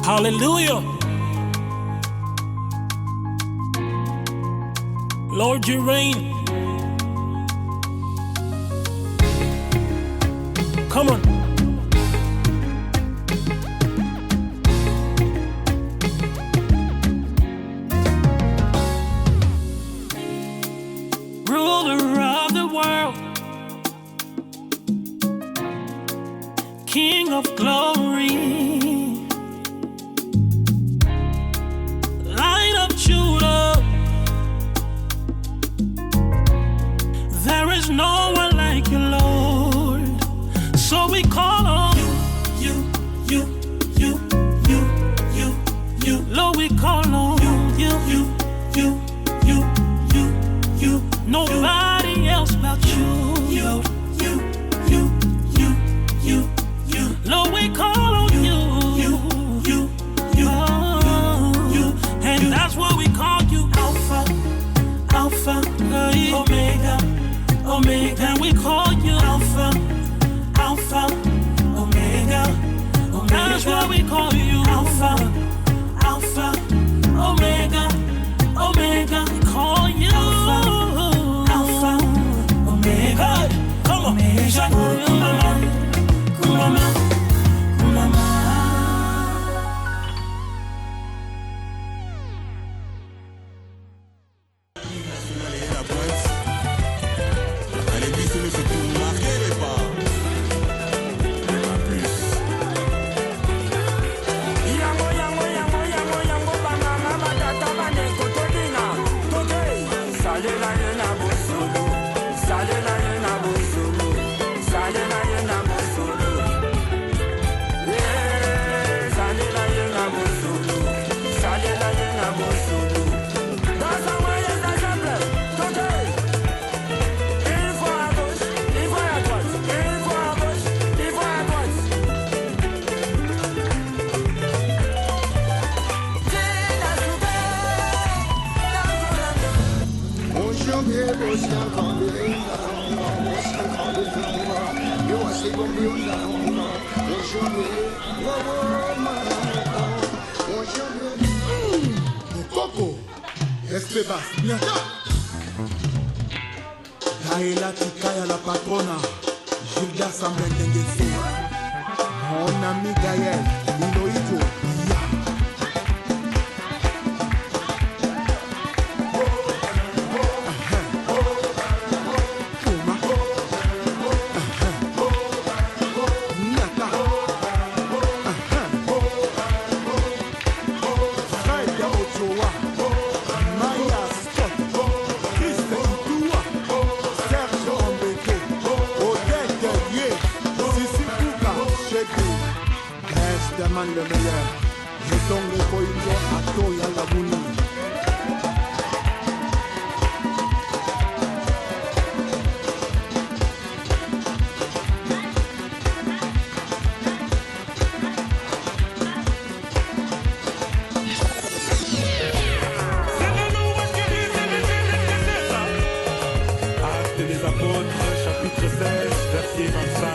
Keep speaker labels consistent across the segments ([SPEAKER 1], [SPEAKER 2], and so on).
[SPEAKER 1] Hallelujah. Lord, you reign. Come on. Ruler of the world, King of glory, Light of Judah, there is no one like you, Lord. So we call on you. Lord, we call on you. Nobody else but you. Lord, we call on you. And that's what we call you. Alpha, Omega. And we call you Alpha, Omega. That's what we call you. Alpha, Omega. We call you Alpha, Omega. Come on, Kumama.
[SPEAKER 2] Gaëla Tikaya la patrona, Gilda Sambendengese, mon ami Gaël, Iloïto, le meilleur, je tombe pour une joie à toi et à la boule.
[SPEAKER 3] Actes des apôtres, chapitre 16, verset 25.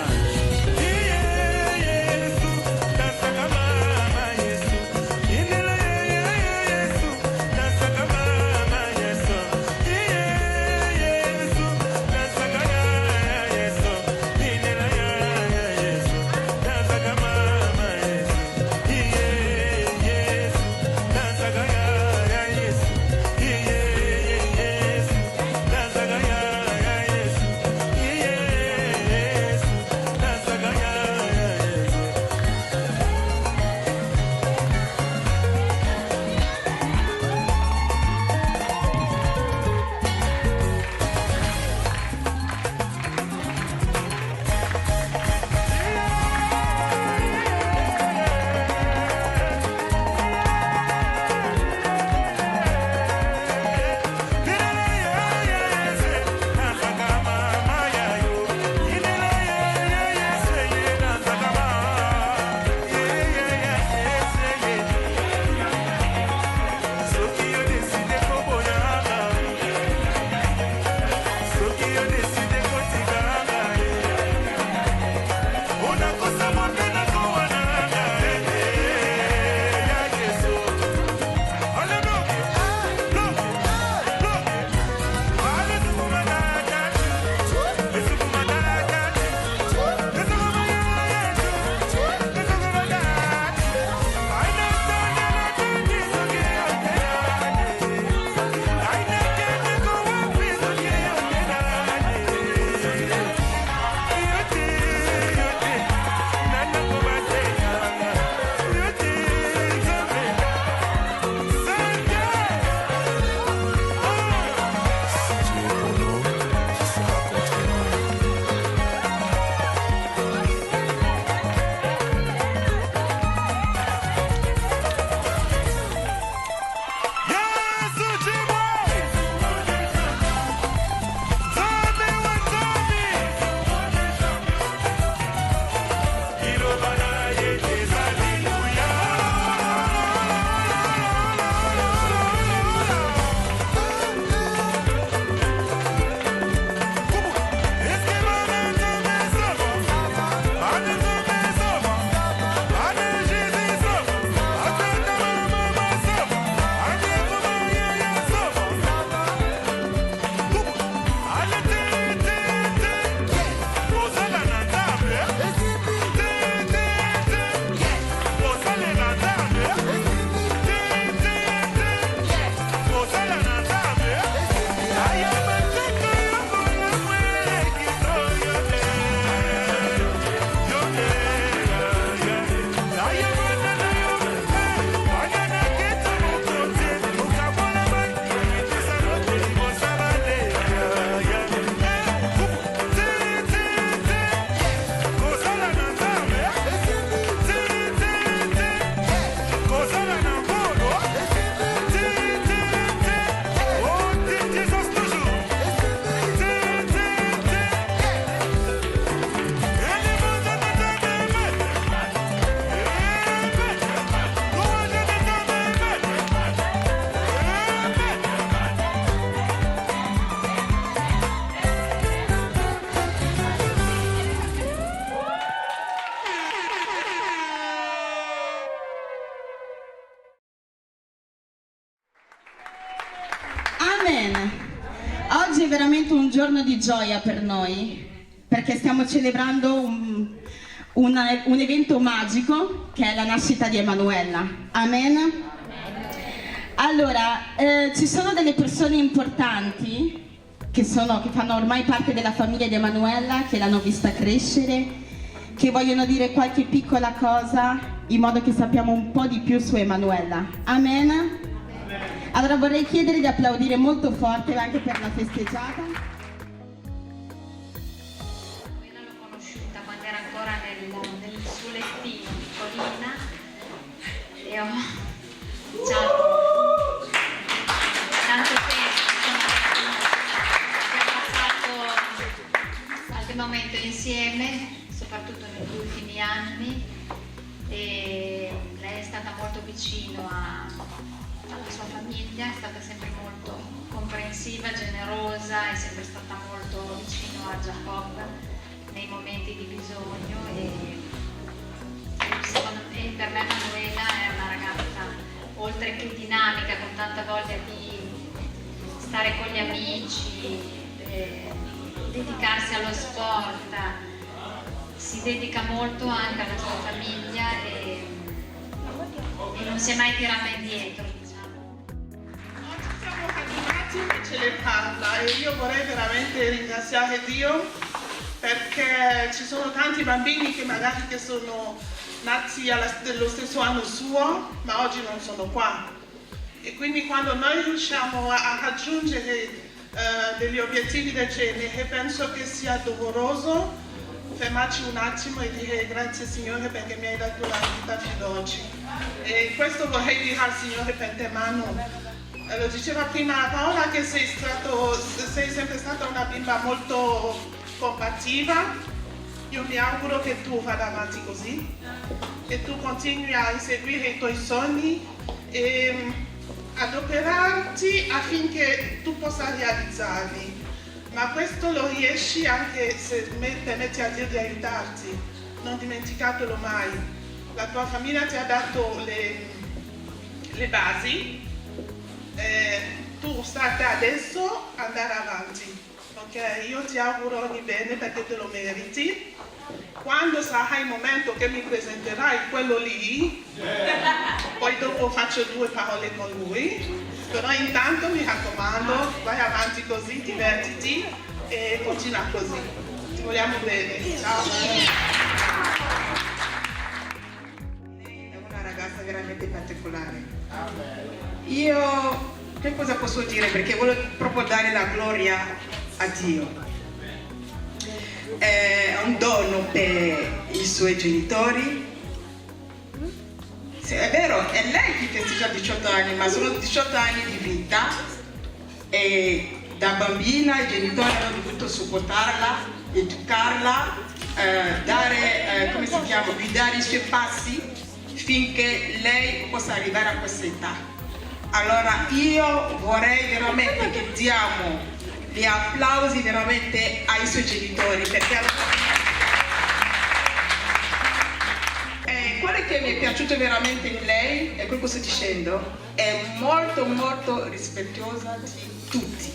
[SPEAKER 4] Oggi è veramente un giorno di gioia per noi, perché stiamo celebrando un evento magico che è la nascita di Emanuela. Amen? Allora, ci sono delle persone importanti che fanno ormai parte della famiglia di Emanuela, che l'hanno vista crescere, che vogliono dire qualche piccola cosa in modo che sappiamo un po' di più su Emanuela. Amen? Allora vorrei chiedere di applaudire molto forte anche per la festeggiata.
[SPEAKER 5] Emanuela l'ho conosciuta quando era ancora nel suo lettino, piccolina, e ho tanto tempo, abbiamo passato qualche momento insieme, soprattutto negli ultimi anni, e lei è stata molto vicino alla sua famiglia, è stata sempre molto comprensiva, generosa, è sempre stata molto vicino a Jacob nei momenti di bisogno e secondo me per me Emanuela è una ragazza oltre che dinamica, con tanta voglia di stare con gli amici, dedicarsi allo sport, si dedica molto anche alla sua famiglia e non si è mai tirata indietro.
[SPEAKER 6] Siamo fortunati che ce le parla e io vorrei veramente ringraziare Dio perché ci sono tanti bambini che magari che sono nati nello stesso anno suo ma oggi non sono qua e quindi quando noi riusciamo a raggiungere degli obiettivi del genere penso che sia doveroso fermarci un attimo e dire grazie Signore perché mi hai dato la vita fino ad oggi e questo vorrei dire al Signore per te Manu. Lo diceva prima Paola che sei sempre stata una bimba molto combattiva. Io mi auguro che tu vada avanti così, che tu continui a inseguire i tuoi sogni e adoperarti affinché tu possa realizzarli. Ma questo lo riesci anche se permetti a Dio di aiutarti. Non dimenticatelo mai. La tua famiglia ti ha dato le basi. Tu state adesso andare avanti, ok? Io ti auguro ogni bene perché te lo meriti. Quando sarà il momento che mi presenterai quello lì, poi dopo faccio 2 parole con lui, però intanto mi raccomando, vai avanti così, divertiti e continua così. Ti vogliamo bene, ciao!
[SPEAKER 7] Lei è una ragazza veramente particolare. Io che cosa posso dire? Perché voglio proprio dare la gloria a Dio. È un dono per i suoi genitori. Sì, è vero, è lei che festeggia 18 anni, ma sono 18 anni di vita e da bambina i genitori hanno dovuto supportarla, educarla, guidare i suoi passi finché lei possa arrivare a questa età. Allora io vorrei veramente che diamo gli applausi veramente ai suoi genitori perché quello che mi è piaciuto veramente in lei, e quello che sto dicendo, è molto molto rispettosa di tutti.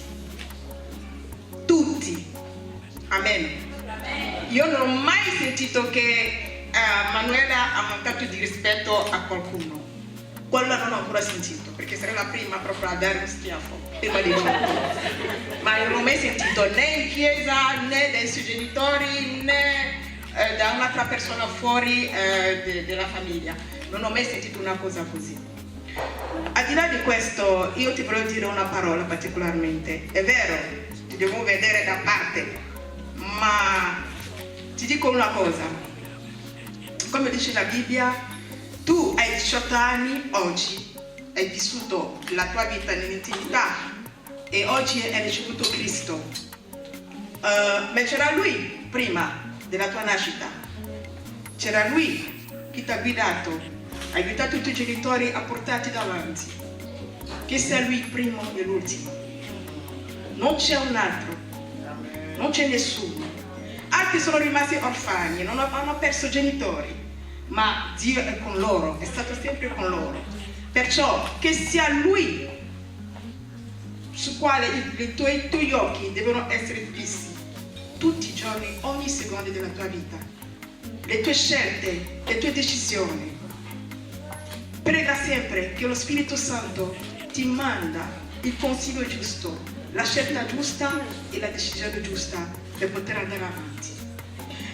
[SPEAKER 7] Tutti. Amen. Io non ho mai sentito che Emanuela ha mancato di rispetto a qualcuno. Quello non ho ancora sentito, perché sarei la prima proprio a dare un schiaffo prima di tutto. Ma non ho mai sentito né in chiesa, né dai suoi genitori, né da un'altra persona fuori della famiglia. Non ho mai sentito una cosa così. Al di là di questo, io ti voglio dire una parola particolarmente. È vero, ti devo vedere da parte, ma ti dico una cosa. Come dice la Bibbia, tu hai 18 anni oggi, hai vissuto la tua vita nell'intimità e oggi hai ricevuto Cristo. Ma c'era Lui prima della tua nascita, c'era Lui che ti ha guidato, ha aiutato i tuoi genitori a portarti davanti. Che sia Lui il primo e l'ultimo. Non c'è un altro, non c'è nessuno. Altri sono rimasti orfani, non hanno perso genitori. Ma Dio è con loro, è stato sempre con loro. Perciò che sia Lui su quale i tuoi occhi devono essere fissi tutti i giorni, ogni secondo della tua vita. Le tue scelte, le tue decisioni. Prega sempre che lo Spirito Santo ti manda il consiglio giusto, la scelta giusta e la decisione giusta per poter andare avanti.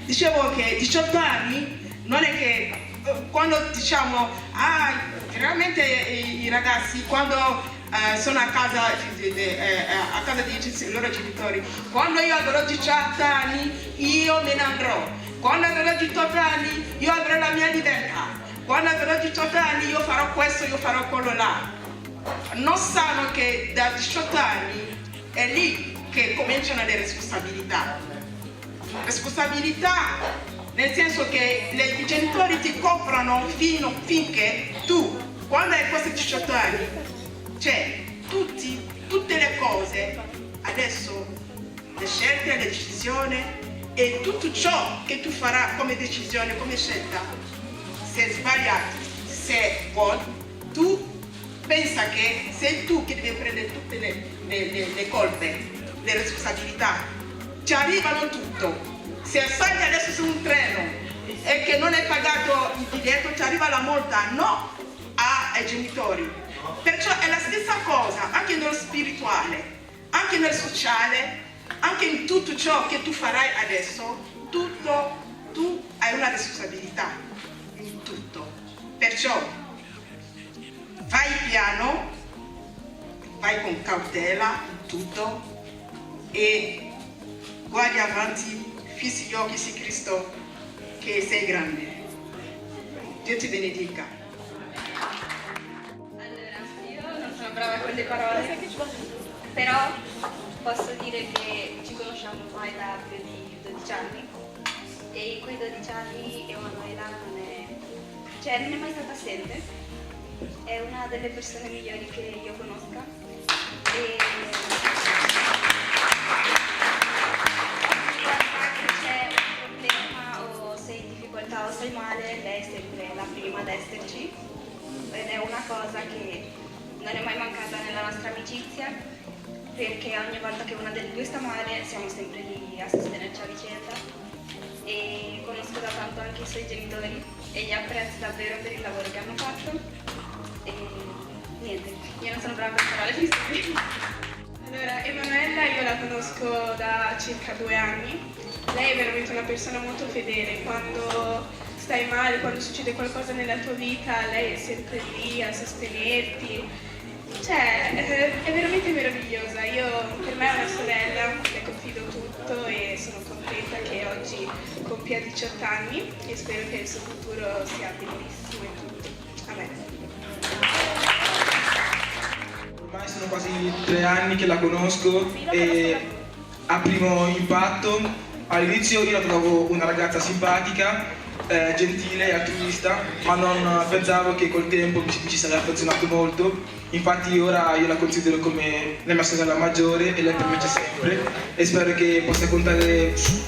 [SPEAKER 7] Dicevo che 18 anni non è che quando diciamo, veramente i ragazzi quando sono a casa dei loro genitori, quando io avrò 18 anni io me ne andrò, quando avrò 18 anni io avrò la mia libertà, quando avrò 18 anni io farò questo, io farò quello là. Non sanno che da 18 anni è lì che cominciano le responsabilità. Responsabilità nel senso che i genitori ti coprono finché tu, quando hai questi 18 anni, cioè tutte le cose, adesso le scelte, le decisioni e tutto ciò che tu farai come decisione, come scelta, se è sbagliato, se è buono, tu pensa che sei tu che devi prendere tutte le colpe, le responsabilità. Ci arrivano tutto. Se salti adesso su un treno e che non hai pagato il biglietto, ti arriva la multa, no ai genitori. Perciò è la stessa cosa anche nello spirituale, anche nel sociale, anche in tutto ciò che tu farai adesso, tu hai una responsabilità in tutto. Perciò vai piano, vai con cautela in tutto e guardi avanti, fissi gli occhi su Cristo, che sei grande. Dio ti benedica.
[SPEAKER 8] Allora, io non sono brava con le parole, però posso dire che ci conosciamo ormai da più di 12 anni e in quei 12 anni Emanuela non è mai stata assente, è una delle persone migliori che io conosca e c'è un problema o sei in difficoltà o sei male, lei è sempre la prima ad esserci ed è una cosa che non è mai mancata nella nostra amicizia, perché ogni volta che una delle due sta male siamo sempre lì a sostenerci a vicenda e conosco da tanto anche i suoi genitori e li apprezzo davvero per il lavoro che hanno fatto e niente, io non sono brava per parole di
[SPEAKER 9] Allora, Emanuela io la conosco da circa 2 anni. Lei è veramente una persona molto fedele. Quando stai male, quando succede qualcosa nella tua vita, lei è sempre lì a sostenerti. Cioè, è veramente meravigliosa. Per me è una sorella, le confido tutto e sono contenta che oggi compia 18 anni e spero che il suo futuro sia bellissimo e tutto. Amen.
[SPEAKER 10] Ormai sono quasi 3 anni che la conosco e a primo impatto, all'inizio io la trovavo una ragazza simpatica, gentile e altruista, ma non pensavo che col tempo mi ci sarei affezionato molto. Infatti ora io la considero come la mia sorella maggiore e lei per me c'è sempre e spero che possa contare su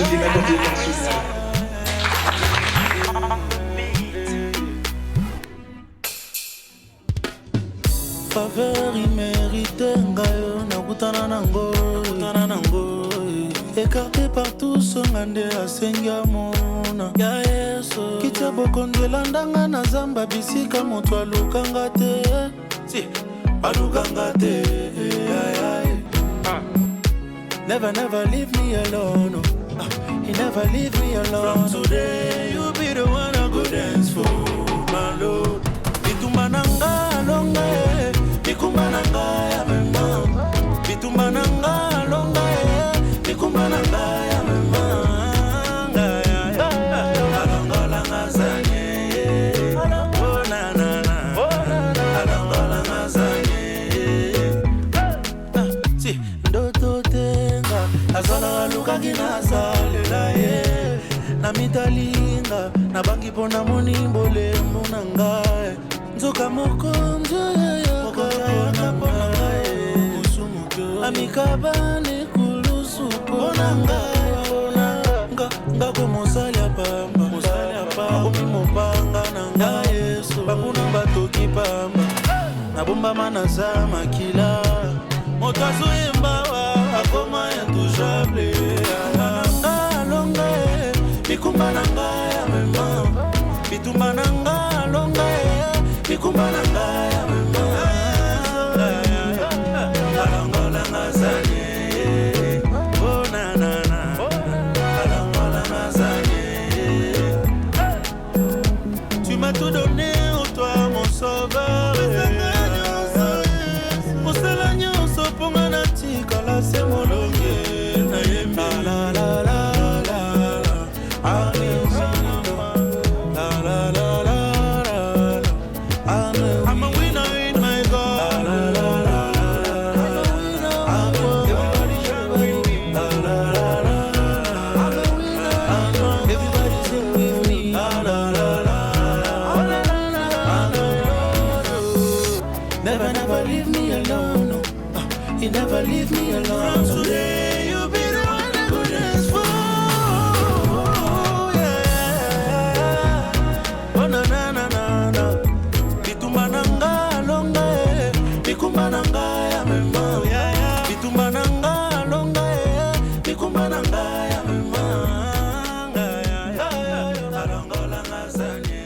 [SPEAKER 10] di me con tutto il suo cuore.
[SPEAKER 1] Faveur mérité ngayo nakutana nango écarté par tous ngande asenga mona ya yeso kitya bokondela ndanga na zamba bisika moto alukanga te si alukanga te never leave me alone he never leave me alone from today you be the one I go dance for my lord bitumba nanga longa bikumba nanga ya mama bitumba nanga longa bikumba nanga ya mama alongola ngazanye oh na na na alongola ngazanye si ndoto tenga azala luka ginasalela ye na mitalinga na bangi pona monimbole munanga nzoka mokonzo amikabane kulusu ponanga ngako mosali apamba omi mopanga nanga yesu bakuna batoki pamba nabombama naza makila Kazoyembawa akoma intouchable. Nanga longa mikumba nanga ya mema. Bitumba nanga longa mikumba nanga ya mema. Alangola ngazanye. Oh na na na. Alangola ngazanye. Tu m'as tout donné, oh toi mon sauveur. C'est mon longue, la la la la la, la la la la. I'm a winner in my God. La la la la, I'm a winner. La la la la, I'm a winner. Everybody sing with me. La la la la, never never leave me alone. You never leave me alone. From today, you'll be the one I go dance for. Yeah. Oh na na na na na. Bitumba nanga longa, bikumba nanga ya mema. Bitumba nanga longa, bikumba nanga ya mema. Alongola ngazanye.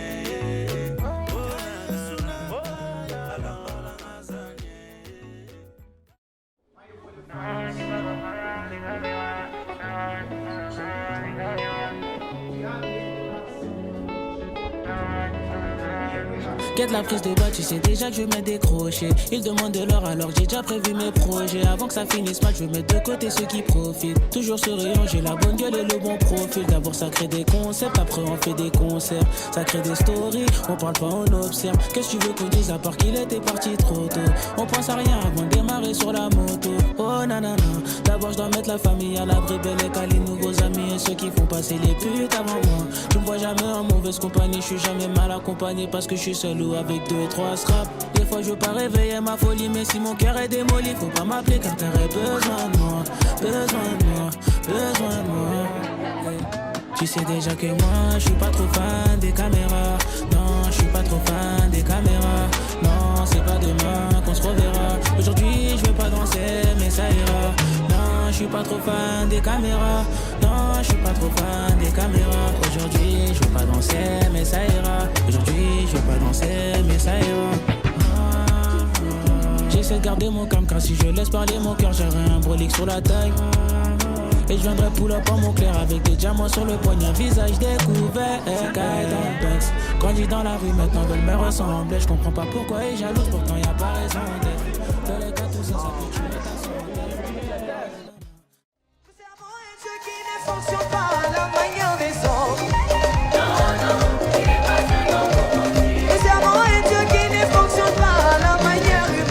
[SPEAKER 11] Quête la prise de balle, tu sais déjà que je vais me décrocher. Ils demandent de l'heure alors que j'ai déjà prévu mes projets. Avant que ça finisse mal, je vais mettre de côté ceux qui profitent. Toujours souriant, j'ai la bonne gueule et le bon profil. D'abord ça crée des concepts, après on fait des concerts. Ça crée des stories, on parle pas, on observe. Qu'est-ce que tu veux qu'on dise à part qu'il était parti trop tôt? On pense à rien avant de démarrer sur la moto. Oh nanana, d'abord je dois mettre la famille à l'abri. Belle et Cali, nouveaux amis et ceux qui font passer les putes avant moi. Je me vois jamais en mauvaise compagnie, je suis jamais mal accompagné parce que je suis seul ou avec 2-3 scraps. Des fois je veux pas réveiller ma folie, mais si mon cœur est démoli, faut pas m'appeler car t'aurais besoin de moi, besoin de moi, besoin de moi. Hey. Tu sais déjà que moi, je suis pas trop fan des caméras. Non, je suis pas trop fan des caméras. Non, c'est pas demain qu'on se reverra. Aujourd'hui, je veux pas danser, mais ça ira. Non, je suis pas trop fan des caméras. Non, je suis pas trop fan des caméras. Aujourd'hui, je veux pas danser, mais ça ira. Aujourd'hui, je veux pas danser, mais ça ira. J'essaie de garder mon calme car si je laisse parler mon cœur, j'aurai un brolique sur la taille. Et je viendrai pull up en mon clair avec des diamants sur le poignet, un visage découvert. Grandi dans la rue, maintenant veulent me ressembler. Je comprends pas pourquoi ils jalousent, pourtant y'a pas raison d'être. Dans les cas, tout ça, ça peut tuer ta santé.
[SPEAKER 12] Le cerveau est Dieu qui ne fonctionne pas à la manière des autres. Le cerveau est Dieu qui ne fonctionne pas à la manière humaine.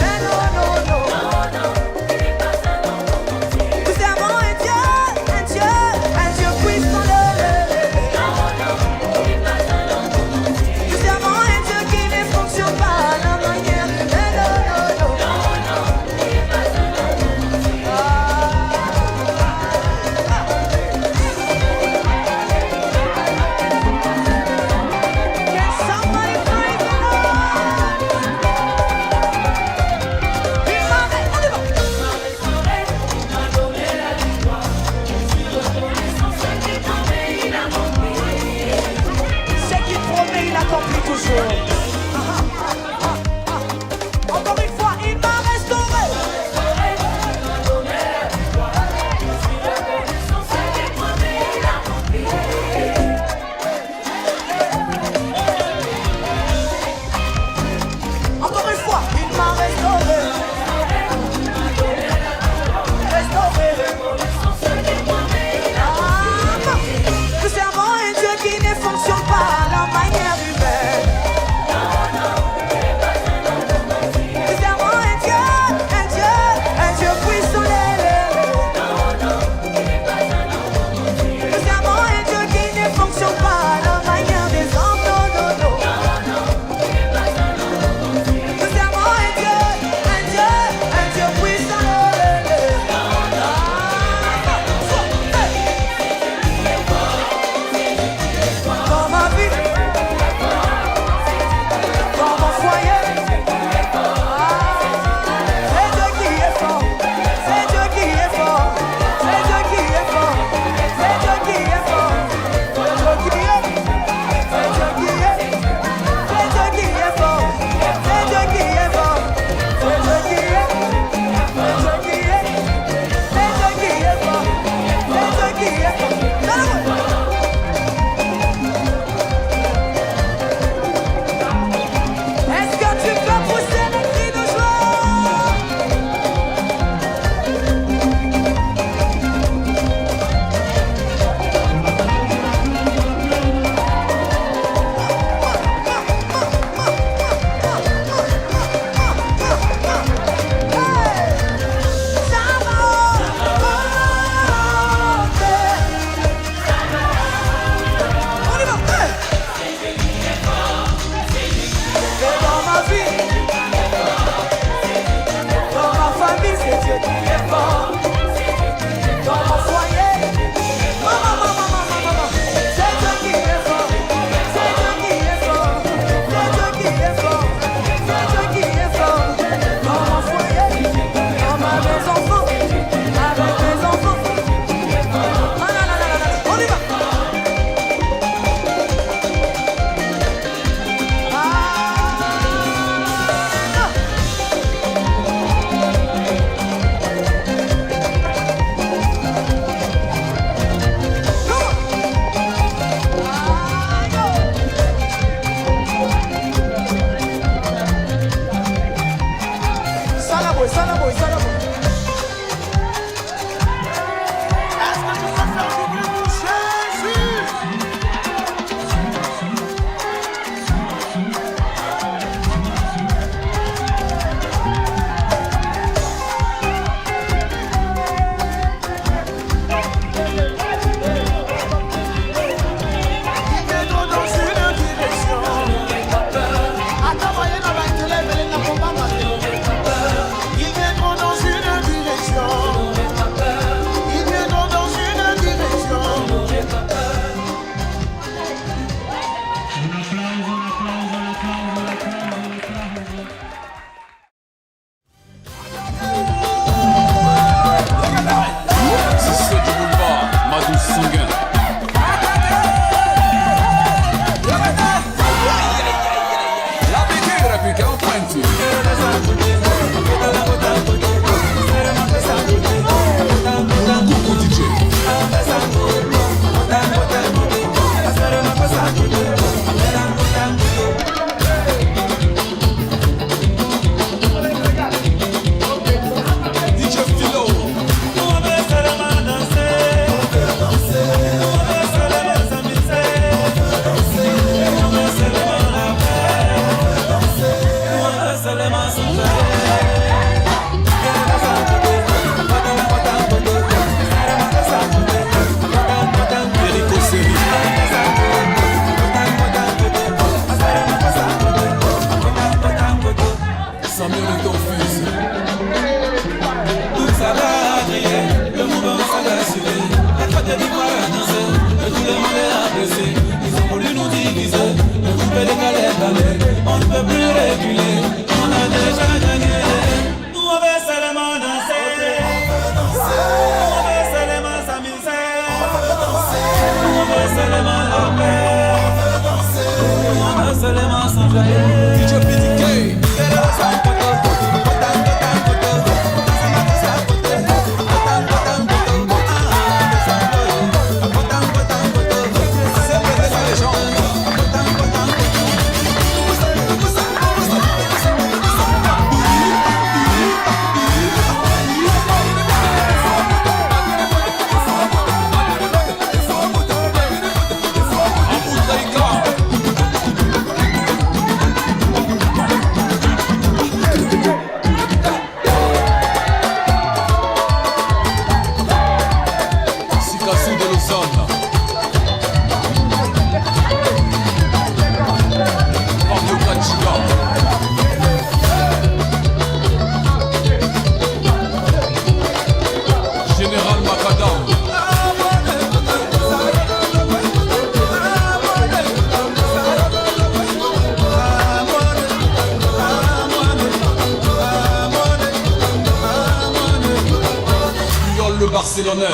[SPEAKER 13] Barcelonais.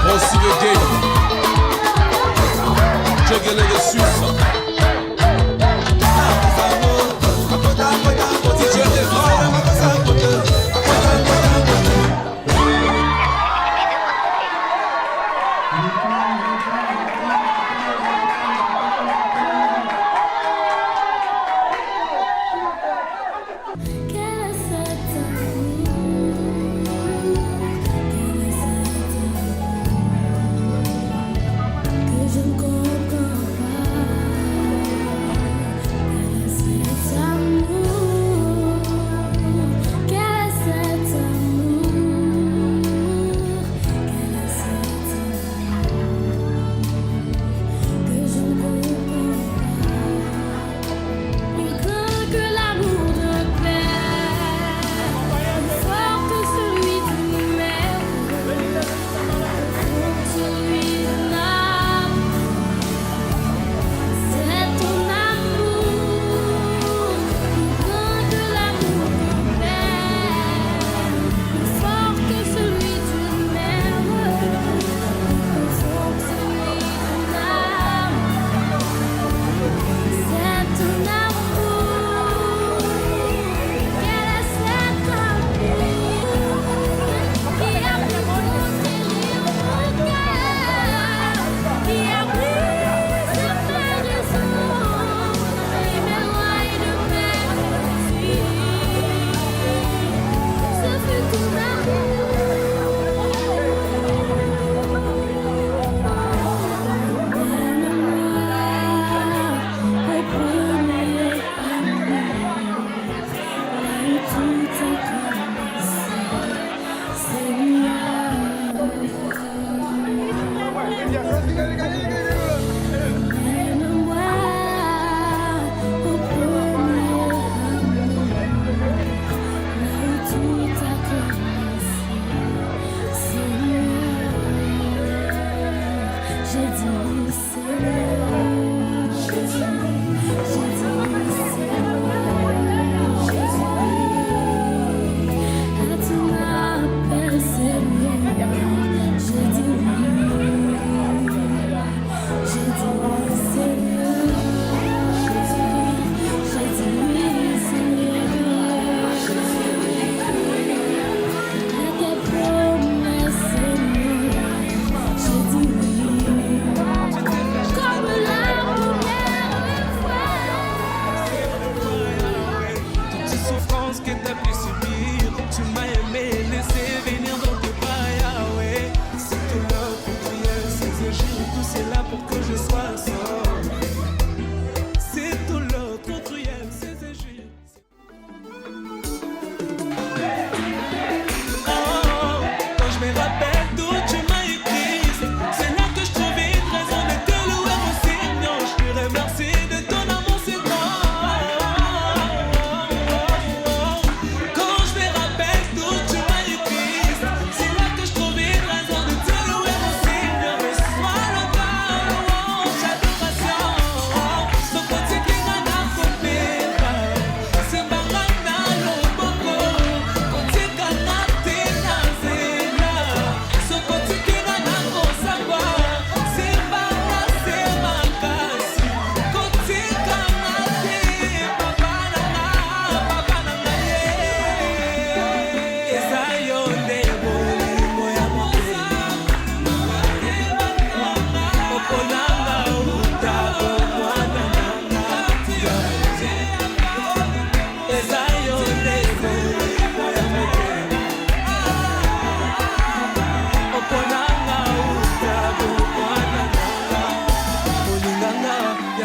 [SPEAKER 13] Aussi le game. Juggle les Suisses.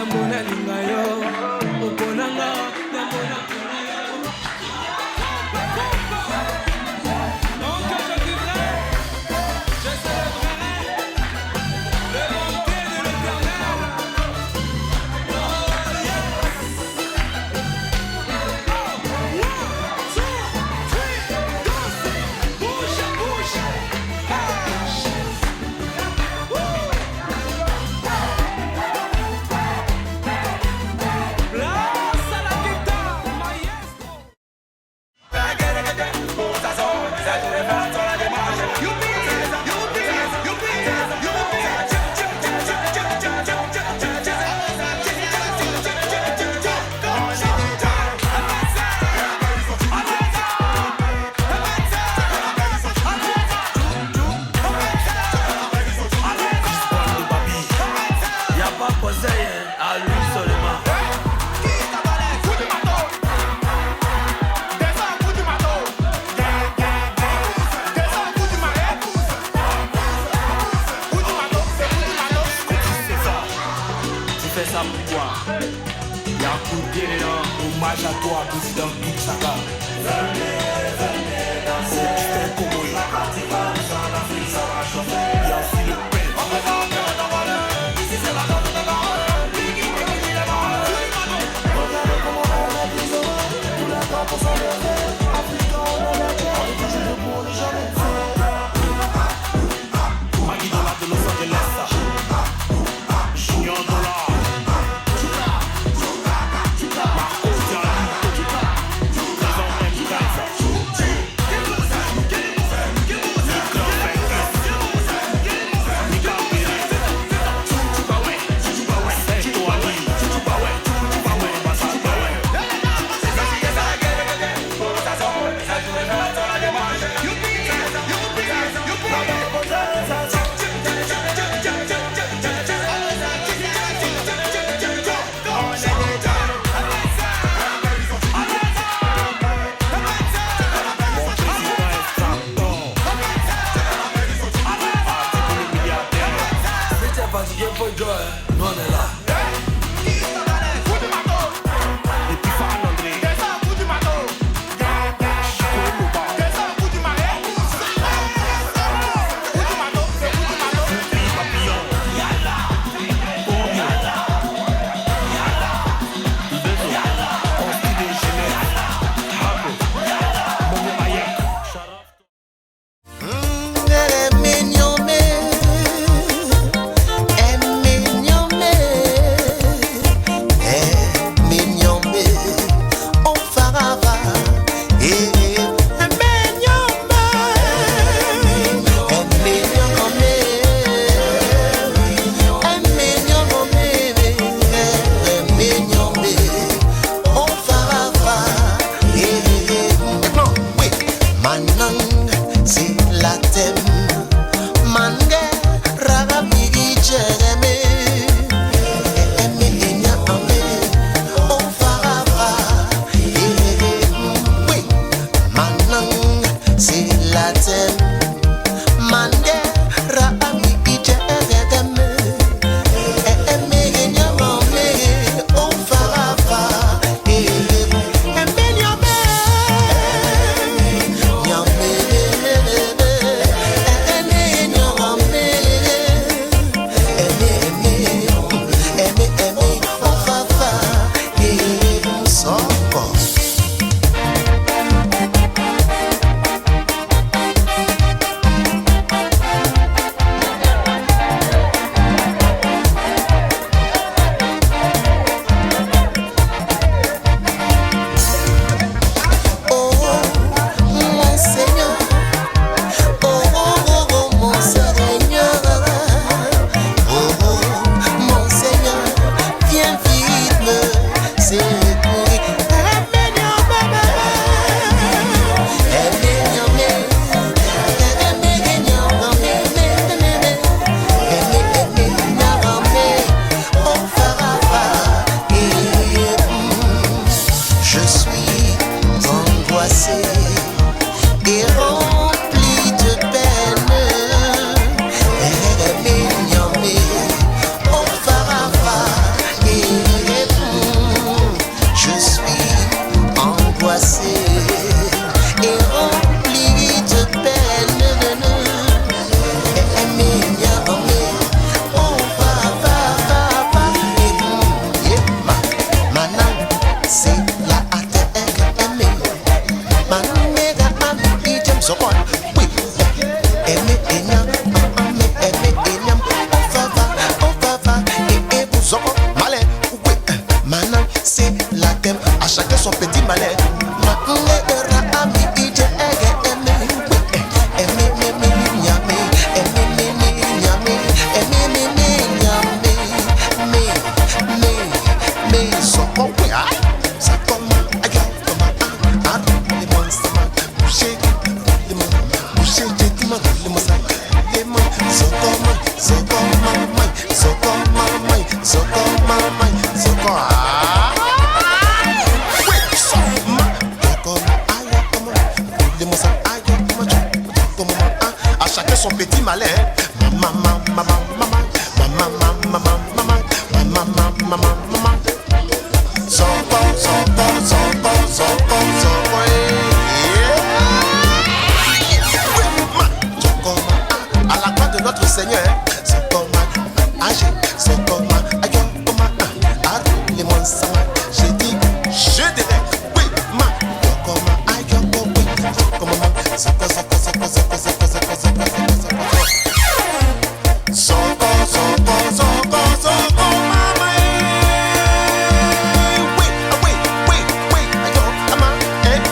[SPEAKER 14] Namona linga yo Oponanga Namona Donc je vivrai Je célébrerai Les bontés de l'Éternel. Oh yes. Bouge, bouge. Place à la guitare, maestro.
[SPEAKER 1] Y'a pas posé à lui seulement. Tu fais ça pourquoi? Y'a un coup de pied dedans. Hommage à toi, président Big Saga. Y'a aussi le pain. Maggie Dollar de Los Angeles. Junior Dollar. Marcos Diallo. Présent M. Kaiser.
[SPEAKER 15] son petit malin. À chacun son petit malin. Maman, maman, maman, maman, maman, maman, maman, maman, maman, maman. Soko, soko, soko, soko, soko, à la gloire de notre Seigneur. Soko, ma, âgé, soko, ma, ayo, ma, les moins ça. J'ai dit, je devais, oui, ma, soko, ma, ayo, oui, soko, ma, soko, soko, soko, soko, soko, soko, soko, soko. Soko, soko, soko, soko, mama. Oui, oui, oui, oui, ayo, ama,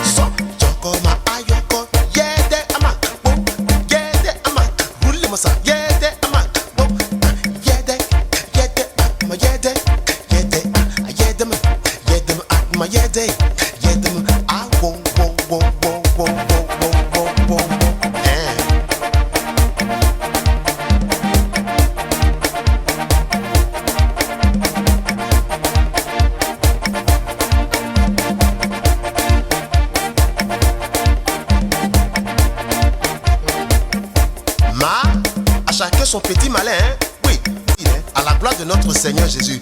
[SPEAKER 15] so, soko, ma, ayo, ko, yede, ama, oh, yede, ama, roule mo sa, yede, ama, oh, yede, yede, ma, yede, yede, yede, ma, yede, ma, yede, yede, ma, ah, wo, wo, wo, wo, wo, wo, wo, wo, wo, à chacun son petit malin, hein? Oui, il est à la gloire de notre Seigneur Jésus.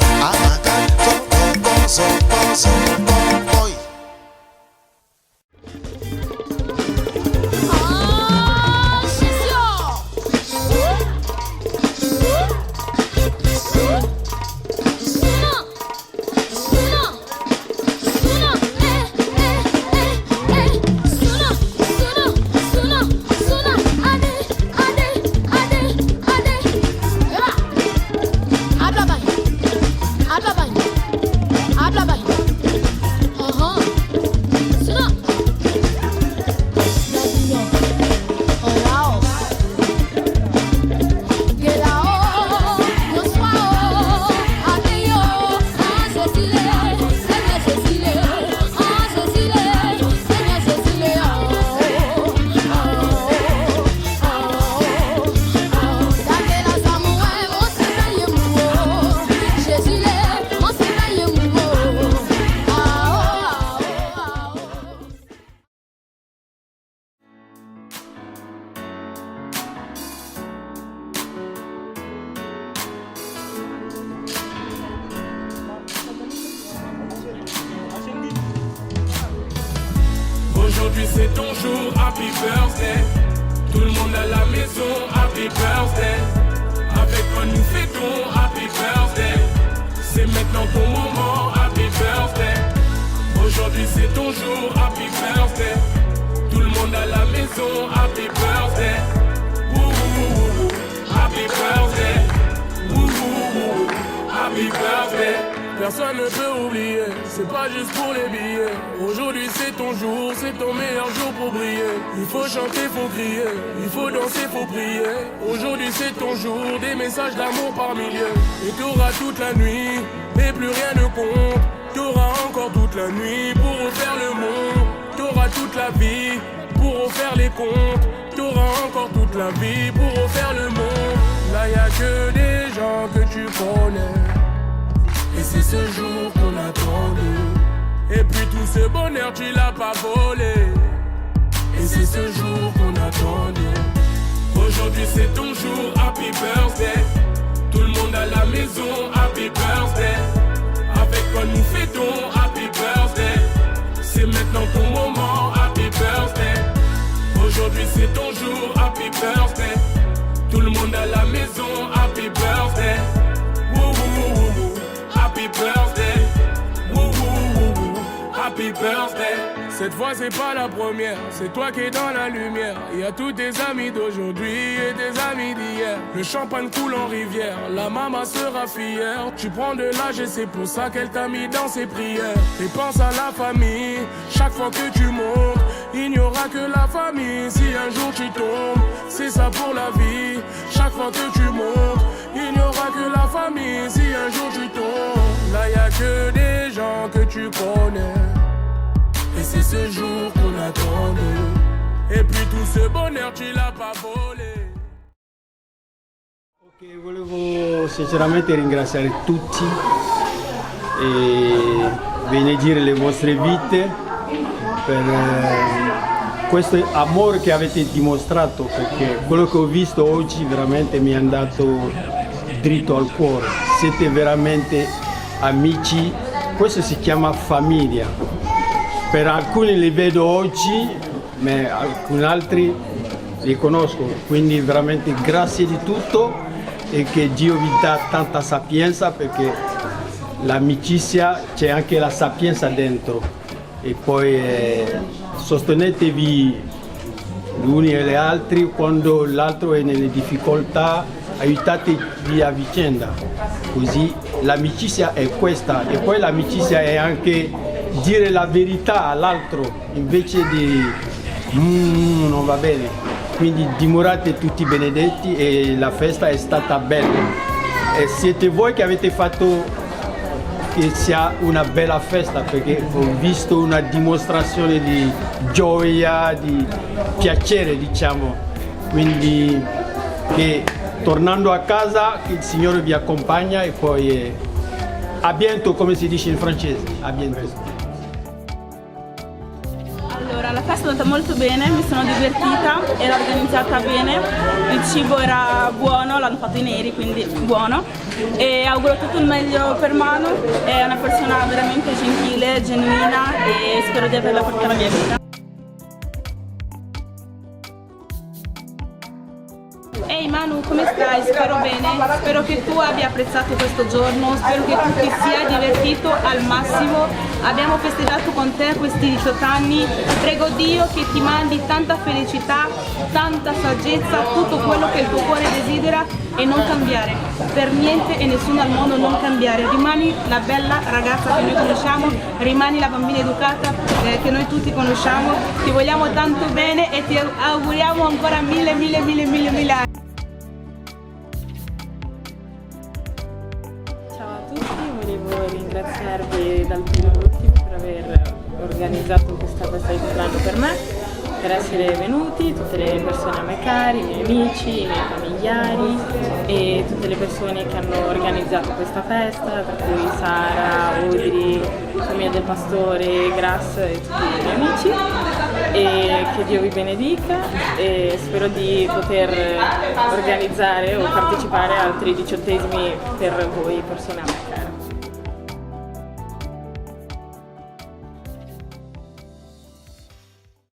[SPEAKER 14] Aujourd'hui c'est ton jour, happy birthday. Tout le monde à la maison, happy birthday. Avec moi nous fêtons, happy birthday. C'est maintenant ton moment, happy birthday. Aujourd'hui c'est ton jour, happy birthday. Tout le monde à la maison, happy birthday. Wouhou, happy birthday. Wouhou, happy birthday.
[SPEAKER 16] Personne ne peut oublier, c'est pas juste pour les billets. Aujourd'hui c'est ton jour, c'est ton meilleur jour pour briller. Il faut chanter, faut crier, il faut danser, faut prier. Aujourd'hui c'est ton jour, des messages d'amour par milliers. Et t'auras toute la nuit, mais plus rien ne compte. T'auras encore toute la nuit pour refaire le monde. T'auras toute la vie pour refaire les comptes. T'auras encore toute la vie pour refaire le monde. Là y'a que des gens que tu connais. Et c'est ce jour qu'on attendait. Et puis tout ce bonheur tu l'as pas volé. Et c'est ce jour qu'on attendait.
[SPEAKER 14] Aujourd'hui c'est ton jour, happy birthday. Tout le monde à la maison, happy birthday. Avec quoi nous fêtons, happy birthday. C'est maintenant ton moment, happy birthday. Aujourd'hui c'est ton jour, happy birthday. Tout le monde à la maison, happy birthday. Wouhou, happy birthday. Wouhou, happy
[SPEAKER 16] happy birthday. Cette fois c'est pas la première, c'est toi qui es dans la lumière. Il y a tous tes amis d'aujourd'hui et tes amis d'hier. Le champagne coule en rivière, la maman sera fière. Tu prends de l'âge et c'est pour ça qu'elle t'a mis dans ses prières. Et pense à la famille, chaque fois que tu montes, il n'y aura que la famille. Si un jour tu tombes, c'est ça pour la vie. Chaque fois que tu montes, il n'y aura que la famille. Si un jour tu tombes, là y a que des gens que tu connais. Et c'est ce jour qu'on attendait. Et puis tout ce bonheur tu l'as pas volé.
[SPEAKER 17] Ok, volevo sinceramente ringraziare tutti e benedire le vostre vite per questo amore che avete dimostrato, perché quello che ho visto oggi veramente mi è andato dritto al cuore. Siete veramente amici, questo si chiama famiglia. Per alcuni li vedo oggi, ma alcuni altri li conosco, quindi veramente grazie di tutto e che Dio vi dà tanta sapienza, perché l'amicizia c'è anche la sapienza dentro. E poi sostenetevi gli uni e gli altri, quando l'altro è nelle difficoltà aiutatevi a vicenda, così l'amicizia è questa. E poi l'amicizia è anche dire la verità all'altro invece di non va bene. Quindi dimorate tutti benedetti e la festa è stata bella e siete voi che avete fatto che sia una bella festa, perché ho visto una dimostrazione di gioia, di piacere, diciamo. Quindi che tornando a casa che il Signore vi accompagna e poi a bientôt, come si dice in francese, a bientôt.
[SPEAKER 18] Allora, la festa è andata molto bene, mi sono divertita, era organizzata bene, il cibo era buono, l'hanno fatto i neri, quindi buono. E auguro tutto il meglio per Manu, è una persona veramente gentile, genuina e spero di averla per tutta la mia vita. Ehi Manu, come stai? Spero bene, spero che tu abbia apprezzato questo giorno, spero che tu ti sia divertito al massimo. Abbiamo festeggiato con te questi 18 anni, prego Dio che ti mandi tanta felicità, tanta saggezza, tutto quello che il tuo cuore desidera e non cambiare, per niente e nessuno al mondo non cambiare. Rimani la bella ragazza che noi conosciamo, rimani la bambina educata che noi tutti conosciamo, ti vogliamo tanto bene e ti auguriamo ancora mille anni.
[SPEAKER 19] Ciao a tutti, volevo ringraziarvi dal primo all'ultimo per aver organizzato questa festa di compleanno per me, per essere venuti, tutte le persone a me cari, i miei amici, i miei familiari e tutte le persone che hanno organizzato questa festa, tra cui Sara, Audrey, famiglia del pastore, Grass e tutti i miei amici. E che Dio vi benedica e spero di poter organizzare o partecipare a altri 18esimi per voi persone a me.